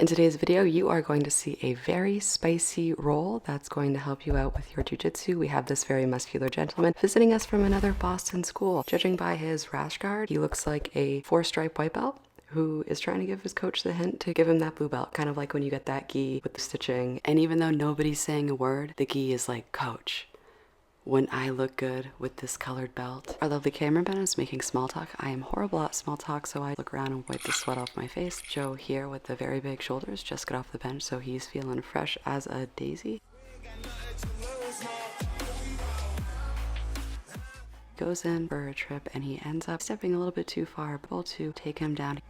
In today's video, you are going to see a very spicy roll that's going to help you out with your jiu-jitsu. We have this very muscular gentleman visiting us from another Boston school. Judging by his rash guard, he looks like a 4-stripe white belt who is trying to give his coach the hint to give him that blue belt, kind of like when you get that gi with the stitching. And even though nobody's saying a word, the gi is like, "Coach, wouldn't I look good with this colored belt?" Our lovely cameraman is making small talk. I am horrible at small talk, so I look around and wipe the sweat off my face. Joe here with the very big shoulders just got off the bench, so he's feeling fresh as a daisy. Goes in for a trip and he ends up stepping a little bit too far, able to take him down.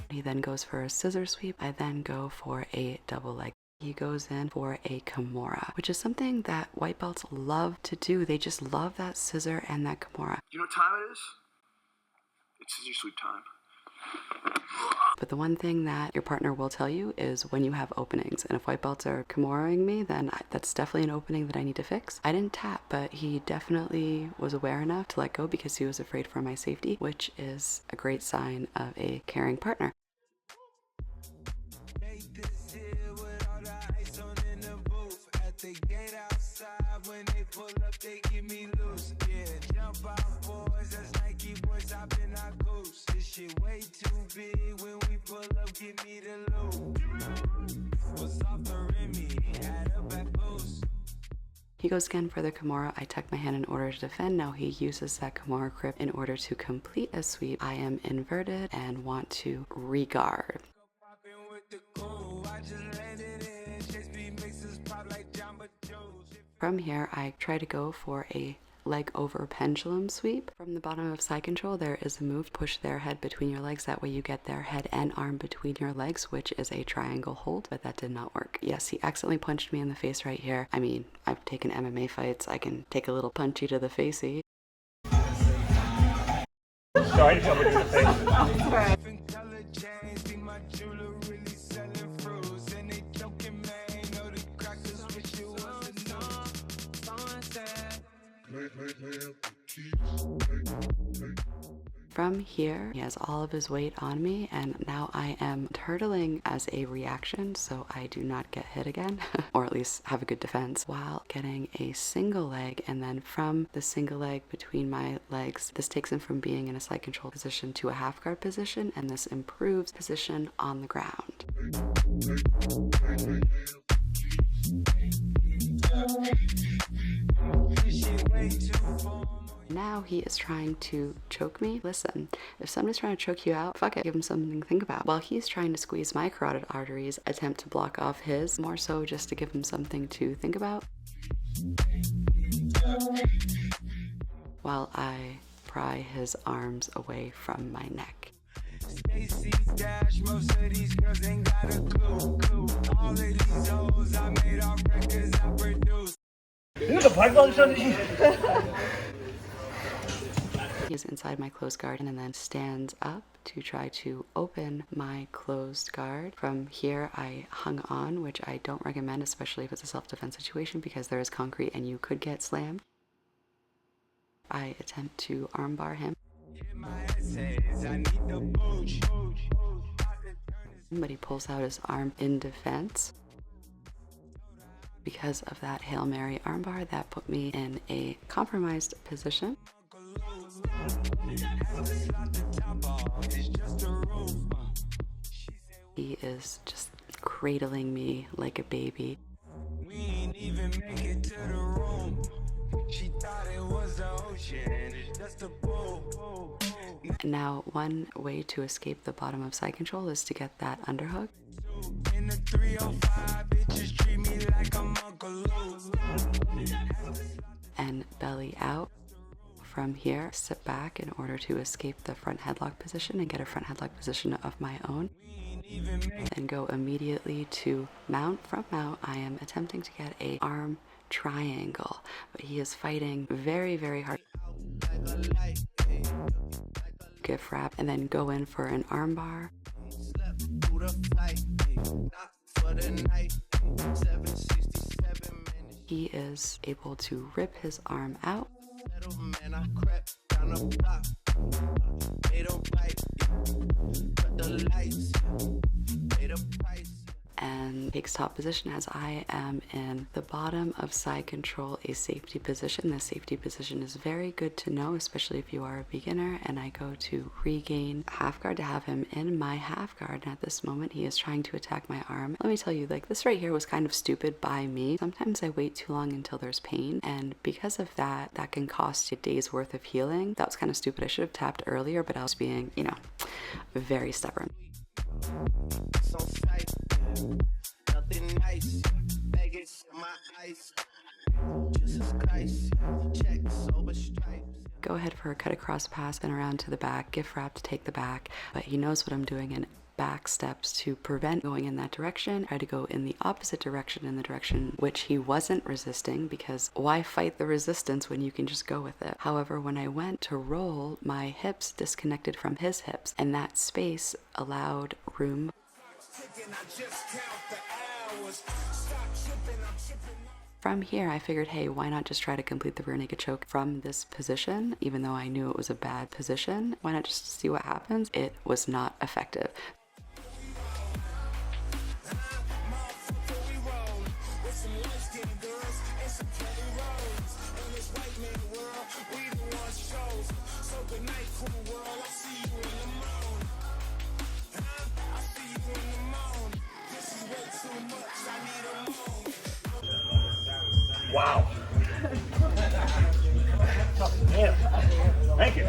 He then goes for a scissor sweep. I then go for a double leg. He goes in for a Kimura, which is something that white belts love to do. They just love that scissor and that Kimura. You know what time it is? It's scissor sweep time. But the one thing that your partner will tell you is when you have openings. And if white belts are Kimura-ing me, then that's definitely an opening that I need to fix. I didn't tap, but he definitely was aware enough to let go because he was afraid for my safety, which is a great sign of a caring partner. He goes again for the Kimura. I tuck my hand in order to defend. Now he uses that Kimura grip in order to complete a sweep. I am inverted and want to re-guard. From here, I try to go for a leg over pendulum sweep. From the bottom of side control, there is a move. Push their head between your legs. That way you get their head and arm between your legs, which is a triangle hold, but that did not work. Yes, he accidentally punched me in the face right here. I mean, I've taken MMA fights. I can take a little punchy to the facey. Sorry to cover you in the face. From here, he has all of his weight on me, and now I am turtling as a reaction so I do not get hit again, or at least have a good defense, while getting a single leg. And then from the single leg between my legs, this takes him from being in a side control position to a half guard position, and this improves position on the ground. Now he is trying to choke me. Listen, if somebody's trying to choke you out, fuck it, give him something to think about. While he's trying to squeeze my carotid arteries, attempt to block off his, more so just to give him something to think about. While I pry his arms away from my neck. He is inside my closed guard and then stands up to try to open my closed guard. From here, I hung on, which I don't recommend, especially if it's a self-defense situation, because there is concrete and you could get slammed. I attempt to armbar him, but he pulls out his arm in defense. Because of that Hail Mary armbar, that put me in a compromised position. He is just cradling me like a baby. Now, one way to escape the bottom of side control is to get that underhook. And belly out. From here, sit back in order to escape the front headlock position and get a front headlock position of my own. Then go immediately to mount. From mount, I am attempting to get a arm triangle, but he is fighting very, very hard. Gift wrap, and then go in for an arm bar. He is able to rip his arm out. And takes top position as I am in the bottom of side control, a safety position. This safety position is very good to know, especially if you are a beginner. And I go to regain half guard to have him in my half guard. And at this moment, he is trying to attack my arm. Let me tell you, like, this right here was kind of stupid by me. Sometimes I wait too long until there's pain. And because of that, that can cost a day's worth of healing. That was kind of stupid. I should have tapped earlier, but I was being, you know, very stubborn. Nothing nice, Vegas, my ice. Jesus Christ, checks over stripes. Go ahead for a cut across pass and around to the back, gift wrap to take the back, but he knows what I'm doing and back steps to prevent going in that direction. I tried to go in the opposite direction, in the direction which he wasn't resisting, because why fight the resistance when you can just go with it? However, when I went to roll, my hips disconnected from his hips, and that space allowed room. From here, I figured, hey, why not just try to complete the rear naked choke from this position? Even though I knew it was a bad position, why not just see what happens? It was not effective. Wow. Damn. Thank you.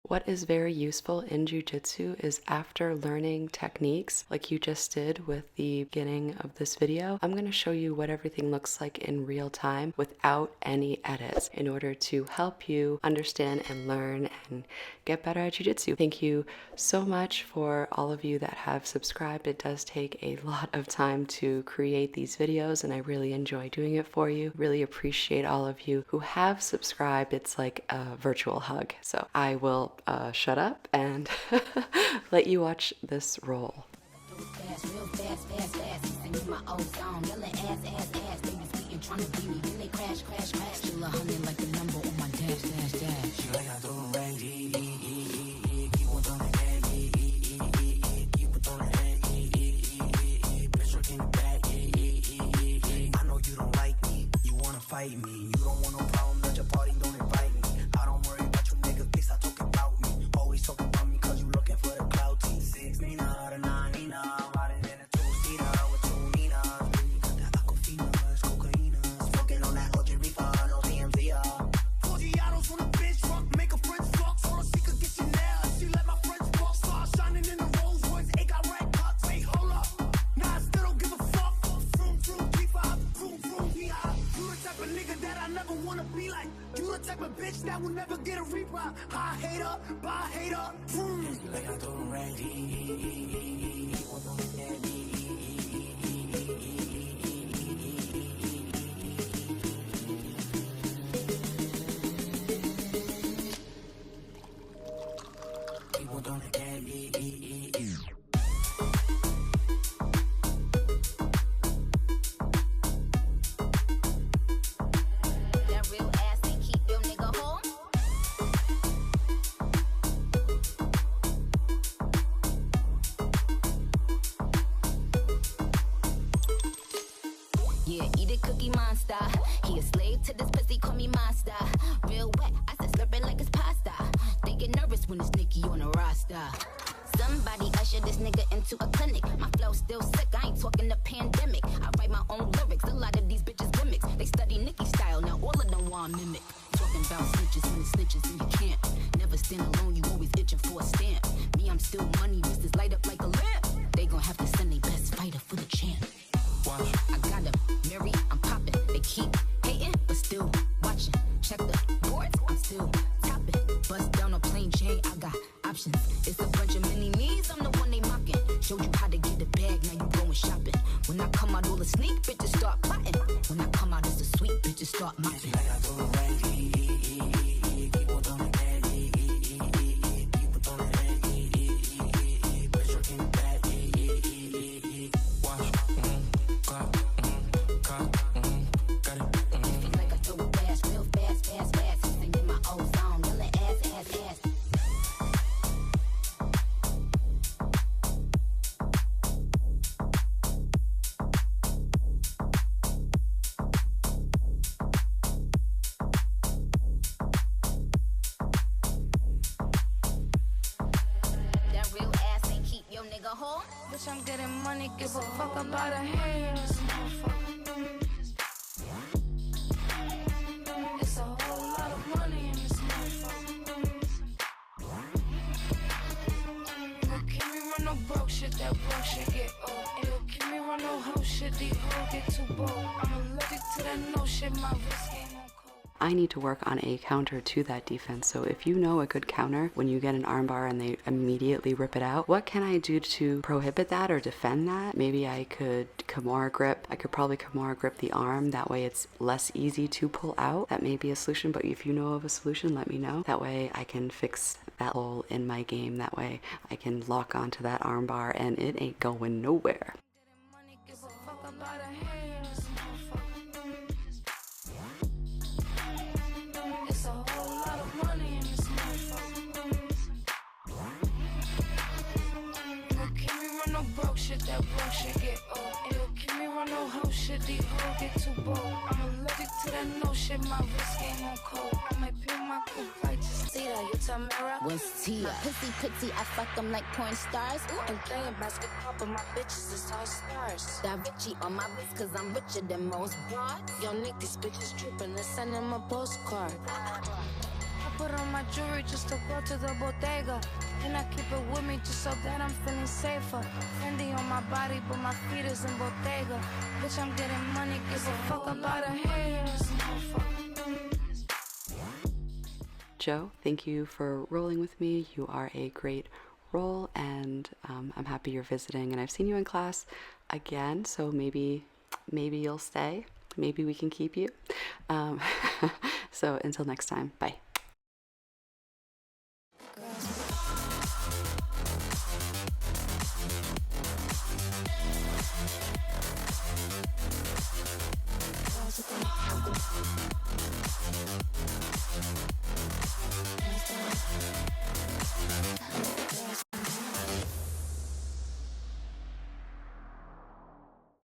What is very useful in Jiu-Jitsu is after learning techniques like you just did with the beginning of this video, I'm going to show you what everything looks like in real time without any edits in order to help you understand and learn and get better at Jiu-Jitsu. Thank you so much for all of you that have subscribed. It does take a lot of time to create these videos and I really enjoy doing it for you. Really appreciate all of you who have subscribed. It's like a virtual hug. So I will shut up and let you watch this roll. Fight me. You don't want no problem at your party, don't invite me. I don't worry about you niggas, they start talking about me. Always talking about me cause you looking for the clout. T6 Nina, the 9 Nina, riding in a two-seater with two Ninas. Then you got the Aquafinas, Cocaínas, smoking on that OJ Reefer, no TMZ. Forgiatos on a bitch truck, make a friend talk, so she could get you now. She let my friends walk, star shining in the Rolls Royce, it got red cuts. Wait, hold up, nah, I still don't give a fuck. Vroom, vroom, G5, vroom, vroom, V-hop. Type of nigga that I never wanna be like. You the type of bitch that will never get a reply. High hater, by hater. Like I don't ready. People don't get me. He a slave to this pussy, call me master. Real wet, I said slurp it like it's pasta. They get nervous when it's Nicki on a roster. Somebody usher this nigga into a clinic. My flow still sick, I ain't talking the pandemic. I write my own lyrics, a lot of these bitches gimmicks. They study Nicki style, now all of them want mimic. Talking about snitches when it's snitches and you can't. Never stand alone, you always itching for a stamp. Me, I'm still money, wrists light up like a lamp. They gon' have to send their best fighter for the champ. I got a Mary, I'm popping. They keep hating, but still watching. Check the boards, I'm still topping. Bust down a plain Jane, I got options. It's a bunch of mini me's, I'm the one they mocking. Showed you how to get the bag, now you going shopping. When I come out, all the sneak bitches start plotting. When I come out, it's a sweet bitches start mopping. Like I do already. People don't get me. People don't get me. Bitch, you're in bad. Watch, got it. Like I throw it fast, real fast, fast, fast. nigga home. Bitch, I'm getting money, give a fuck about a haters, motherfucker. It's a whole lot of money in this motherfucker. Look, keep me run no broke shit, that broke shit get old. And look, keep me run no hoe shit, these hoes get too bold. I'm allergic to that no shit, my wrist game on cold. I need to work on a counter to that defense. So if you know a good counter when you get an armbar and they immediately rip it out, what can I do to prohibit that or defend that? Maybe I could Kimura grip. I could probably Kimura grip the arm. That way it's less easy to pull out. That may be a solution, but if you know of a solution, let me know. That way I can fix that hole in my game. That way I can lock onto that armbar and it ain't going nowhere. Give a fuck about a haters, motherfucker. It's a whole lot of money in this motherfucker. Look, keep me run no broke shit, that broke shit get old. And look, keep me run no hoe shit, these hoes get too bold. I'm allergic to that no shit, my wrist game on cold. I might peel my coupe like just see that, you Tamara. What's Tia? My pussy pretty, I fuck them like porn stars. Ooh, I'm playing basketball, but my bitches is all stars. Da Vinci on my wrist, cause I'm richer than most broads. Yo, Nick, these bitches trippin', let's send them a postcard. I put on my jewelry just to go to the bodega. And I keep it with me just so that I'm feeling safer. Fendi on my body, but my feet is in Bottega. Bitch, I'm getting money, give a fuck about a haters, motherfucker. Joe, thank you for rolling with me. You are a great role, and I'm happy you're visiting. And I've seen you in class again, so maybe you'll stay. Maybe we can keep you. So until next time, bye.